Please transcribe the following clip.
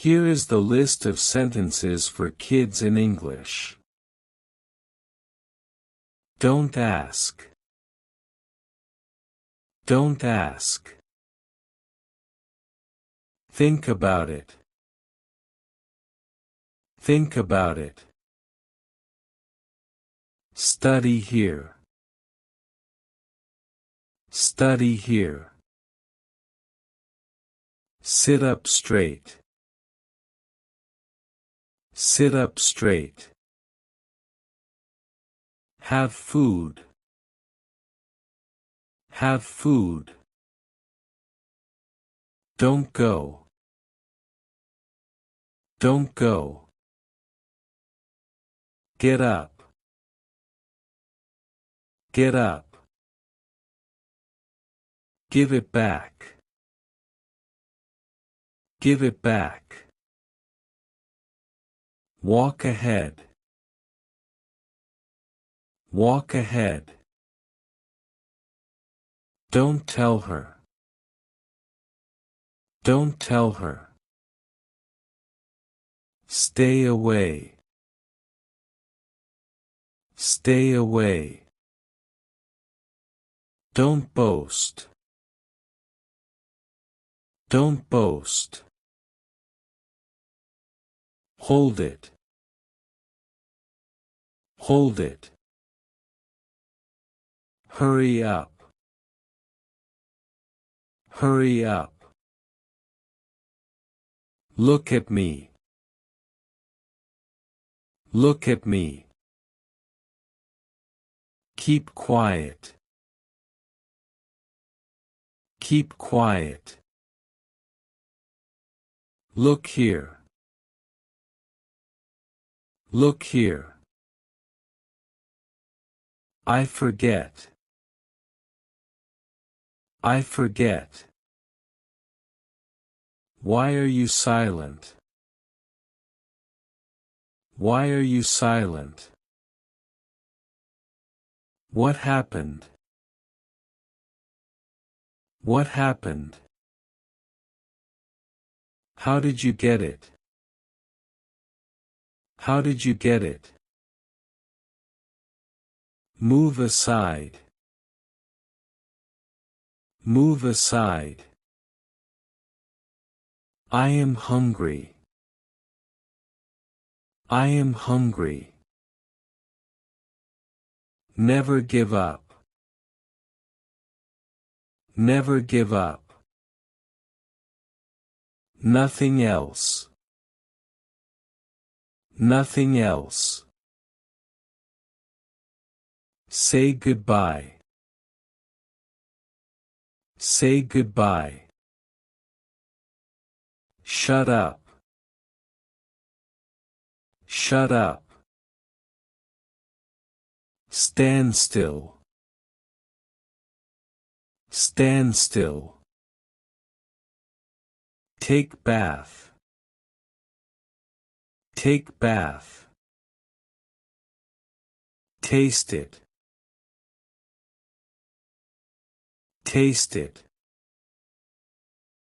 Here is the list of sentences for kids in English. Don't ask. Don't ask. Think about it. Think about it. Study here. Study here. Sit up straight. Sit up straight. Have food. Have food. Don't go. Don't go. Get up. Get up. Give it back. Give it back. Walk ahead. Walk ahead. Don't tell her. Don't tell her. Stay away. Stay away. Don't boast. Don't boast. Hold it. Hold it. Hurry up. Hurry up. Look at me. Look at me. Keep quiet. Keep quiet. Look here. Look here. I forget. I forget. Why are you silent? Why are you silent? What happened? What happened? How did you get it? How did you get it? Move aside. Move aside. I am hungry. I am hungry. Never give up. Never give up. Nothing else. Nothing else. Say goodbye. Say goodbye. Shut up. Shut up. Stand still. Stand still. Take bath. Take bath. Taste it. Taste it.